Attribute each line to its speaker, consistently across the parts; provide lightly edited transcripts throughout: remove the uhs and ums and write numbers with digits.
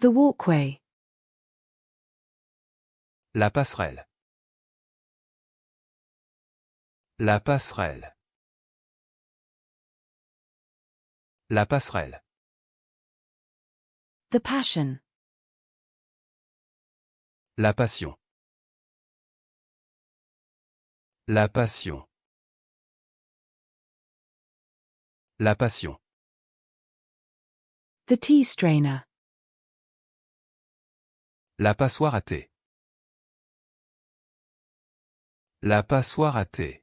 Speaker 1: The walkway.
Speaker 2: La passerelle. La passerelle. La passerelle.
Speaker 1: The passion.
Speaker 2: La passion. La passion. La passion.
Speaker 1: The tea strainer.
Speaker 2: La passoire à thé. La passoire à thé.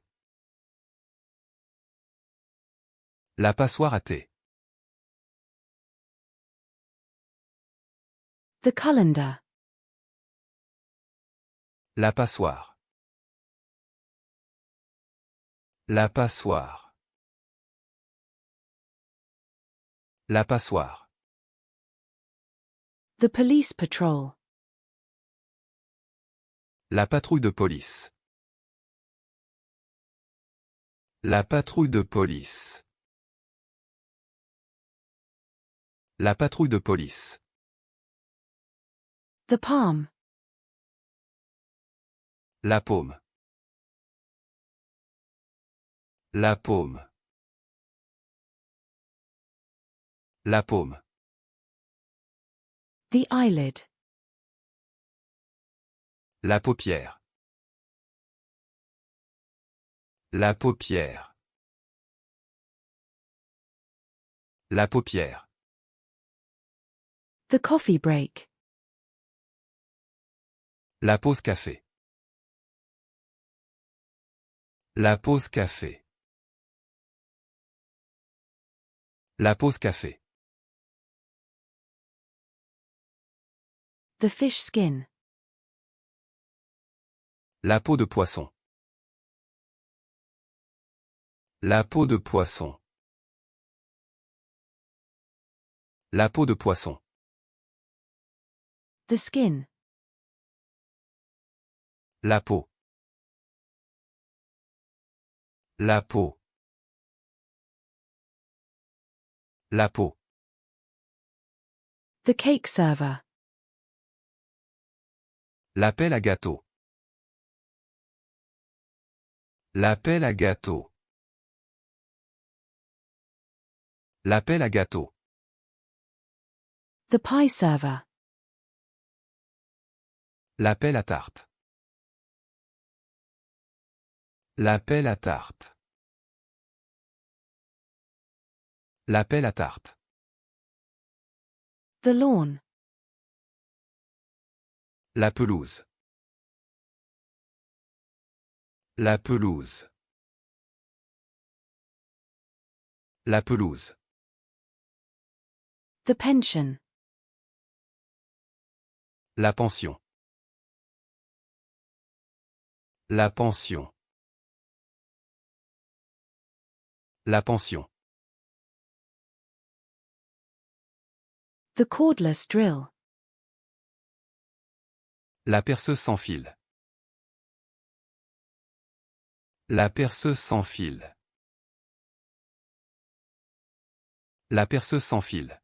Speaker 2: La passoire à thé.
Speaker 1: The colander.
Speaker 2: La passoire. La passoire. La passoire.
Speaker 1: The police patrol.
Speaker 2: La patrouille de police. La patrouille de police. La patrouille de police.
Speaker 1: The palm.
Speaker 2: La paume. La paume. La paume.
Speaker 1: The eyelid.
Speaker 2: La paupière. La paupière. La paupière.
Speaker 1: The coffee break.
Speaker 2: La pause café. La pause café. La pause café.
Speaker 1: The fish skin.
Speaker 2: La peau de poisson. La peau de poisson. La peau de poisson.
Speaker 1: The skin.
Speaker 2: La peau. La peau. La peau.
Speaker 1: The cake server.
Speaker 2: La pelle à gâteau. La pelle à gâteau. La pelle à gâteau.
Speaker 1: The pie server.
Speaker 2: La pelle à tarte. La pelle à tarte. La pelle à tarte.
Speaker 1: The lawn.
Speaker 2: La pelouse. La pelouse. La pelouse.
Speaker 1: The pension.
Speaker 2: La pension. La pension. La pension.
Speaker 1: The cordless drill.
Speaker 2: La perceuse sans fil. La perceuse sans fil. La perceuse sans fil.